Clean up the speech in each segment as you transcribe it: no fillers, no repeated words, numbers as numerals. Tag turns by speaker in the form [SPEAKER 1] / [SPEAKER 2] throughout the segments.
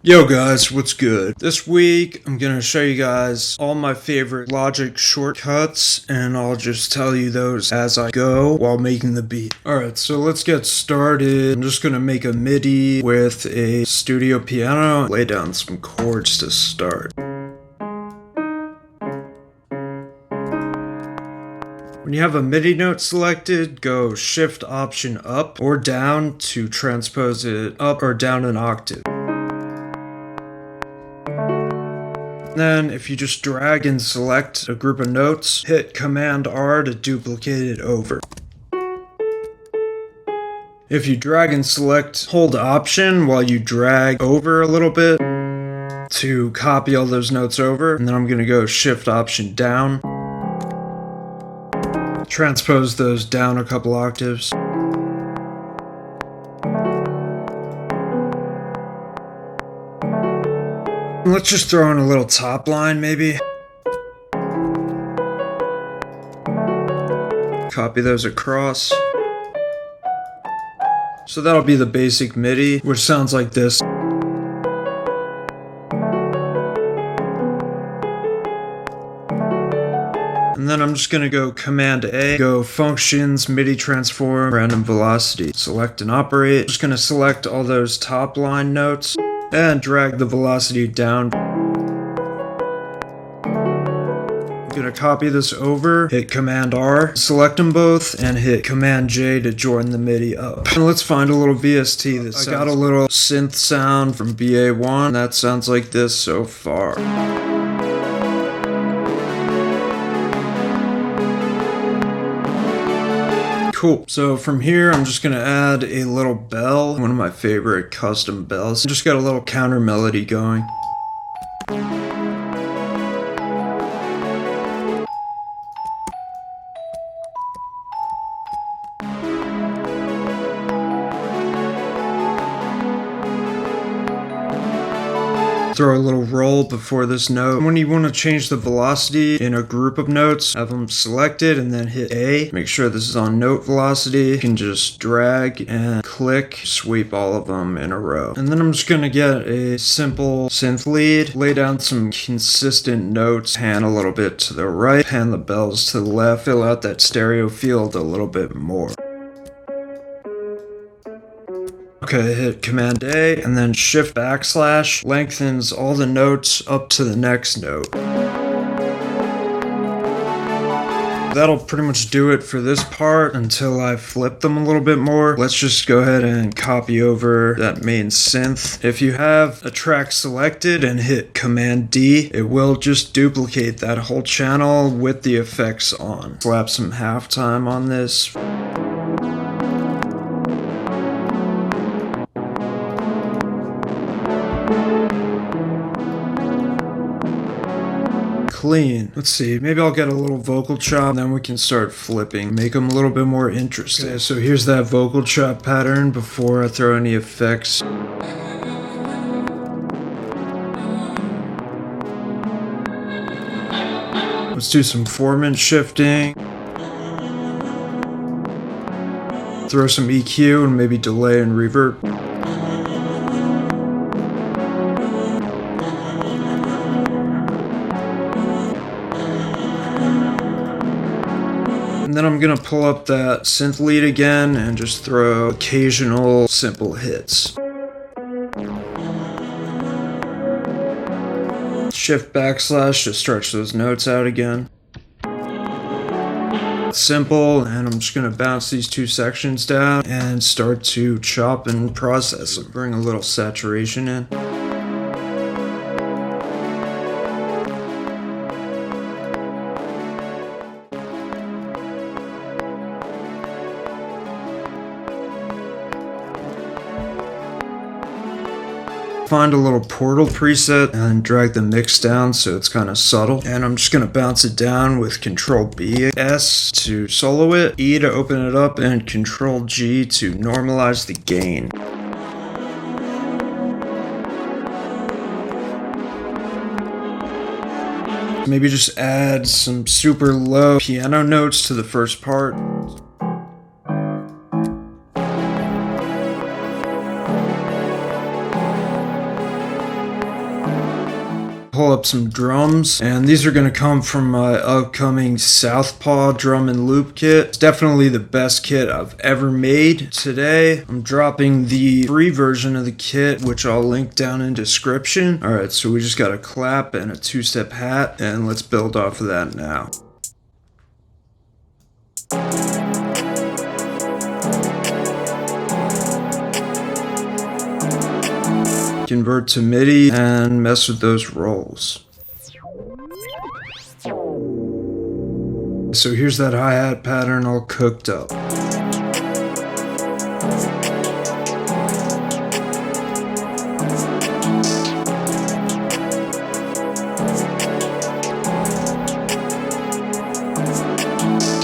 [SPEAKER 1] Yo guys, what's good? This week I'm gonna show you guys all my favorite Logic shortcuts and I'll just tell you those as I go while making the beat. Alright, so let's get started. I'm just gonna make a Midi with a studio piano, lay down some chords to start. When you have a Midi note selected, go Shift Option up or down to transpose it up or down an octave. Then if you just drag and select a group of notes, hit Command R to duplicate it over. If you drag and select, hold Option while you drag over a little bit to copy all those notes over, and then I'm going to go Shift Option down, transpose those down a couple octaves. Let's just throw in a little top line, maybe. Copy those across. So that'll be the basic Midi, which sounds like this. And then I'm just gonna go Command A, go Functions, Midi Transform, Random Velocity. Select and operate. I'm just gonna select all those top line notes and drag the velocity down. I'm gonna copy this over, hit Command R, select them both, and hit Command J to join the Midi up. And let's find a little VST. I got a little synth sound from BA1. That sounds like this so far. Cool. So from here, I'm just gonna add a little bell, one of my favorite custom bells. Just got a little counter melody going. Throw a little roll before this note. When you want to change the velocity in a group of notes, have them selected and then hit A. Make sure this is on note velocity. You can just drag and click, sweep all of them in a row. And then I'm just going to get a simple synth lead, lay down some consistent notes, pan a little bit to the right, pan the bells to the left, fill out that stereo field a little bit more. Okay, hit Command A, and then Shift backslash lengthens all the notes up to the next note. That'll pretty much do it for this part until I flip them a little bit more. Let's just go ahead and copy over that main synth. If you have a track selected and hit Command D, it will just duplicate that whole channel with the effects on. Slap some halftime on this. Clean. Let's see, maybe I'll get a little vocal chop, then we can start flipping, make them a little bit more interesting. Okay, so here's that vocal chop pattern before I throw any effects. Let's do some formant shifting. Throw some EQ and maybe delay and reverb. And then I'm gonna pull up that synth lead again and just throw occasional simple hits. Shift backslash to stretch those notes out again. Simple, and I'm just gonna bounce these two sections down and start to chop and process them. Bring a little saturation in. Find a little portal preset and drag the mix down so it's kind of subtle. And I'm just gonna bounce it down with Control B, S to solo it, E to open it up, and Control G to normalize the gain. Maybe just add some super low piano notes to the first part. pull up some drums, and these are going to come from my upcoming Southpaw drum and loop kit. It's definitely the best kit I've ever made. Today I'm dropping the free version of the kit, which I'll link down in description. Alright, so we just got a clap and a two-step hat, and let's build off of that now. Convert to Midi and mess with those rolls. So here's that hi-hat pattern all cooked up.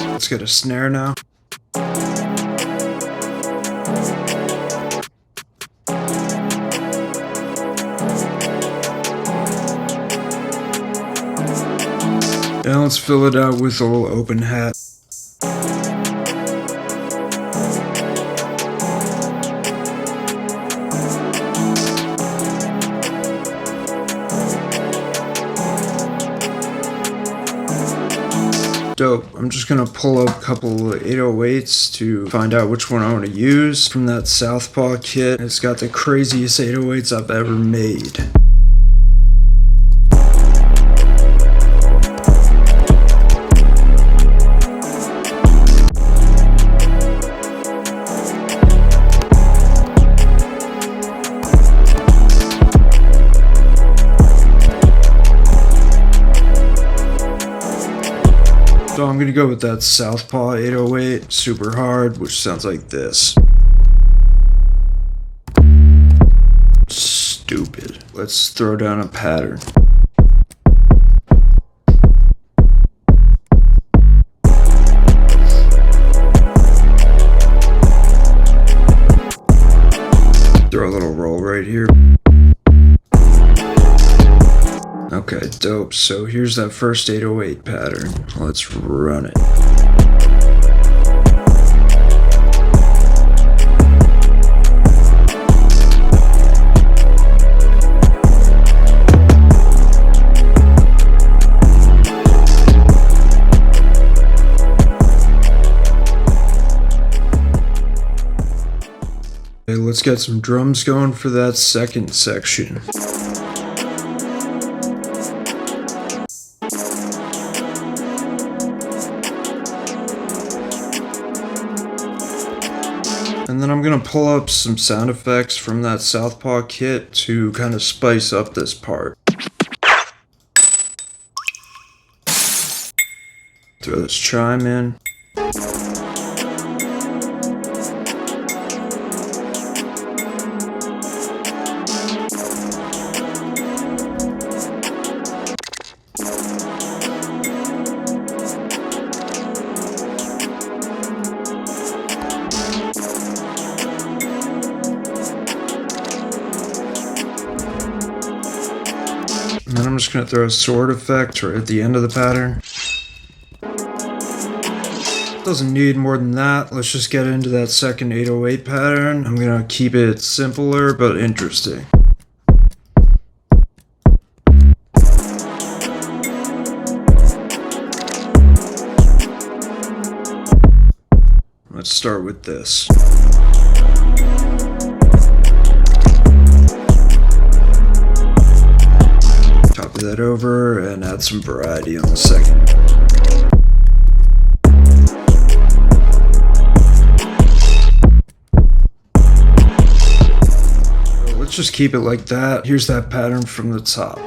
[SPEAKER 1] Let's get a snare now. And let's fill it out with a little open hat. Dope. I'm just gonna pull up a couple of 808s to find out which one I want to use from that Southpaw kit. It's got the craziest 808s I've ever made. So I'm gonna go with that Southpaw 808, super hard, which sounds like this. Stupid. Let's throw down a pattern. Throw a little roll right here. Okay, dope. So here's that first 808 pattern. Let's run it. Okay, let's get some drums going for that second section. And then I'm gonna pull up some sound effects from that Southpaw kit to kind of spice up this part. Throw this chime in. And then I'm just going to throw a sword effect right at the end of the pattern. Doesn't need more than that. Let's just get into that second 808 pattern. I'm going to keep it simpler but interesting. Let's start with this. Copy that over and add some variety on the second. So let's just keep it like that. Here's that pattern from the top.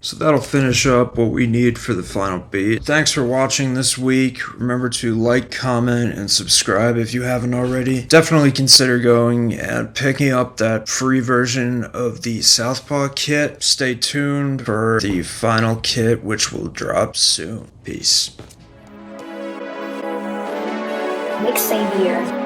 [SPEAKER 1] So that'll finish up what we need for the final beat. Thanks for watching this week. Remember to like, comment, and subscribe if you haven't already. Definitely consider going and picking up that free version of the Southpaw kit. Stay tuned for the final kit, which will drop soon. Peace.
[SPEAKER 2] Mixing here.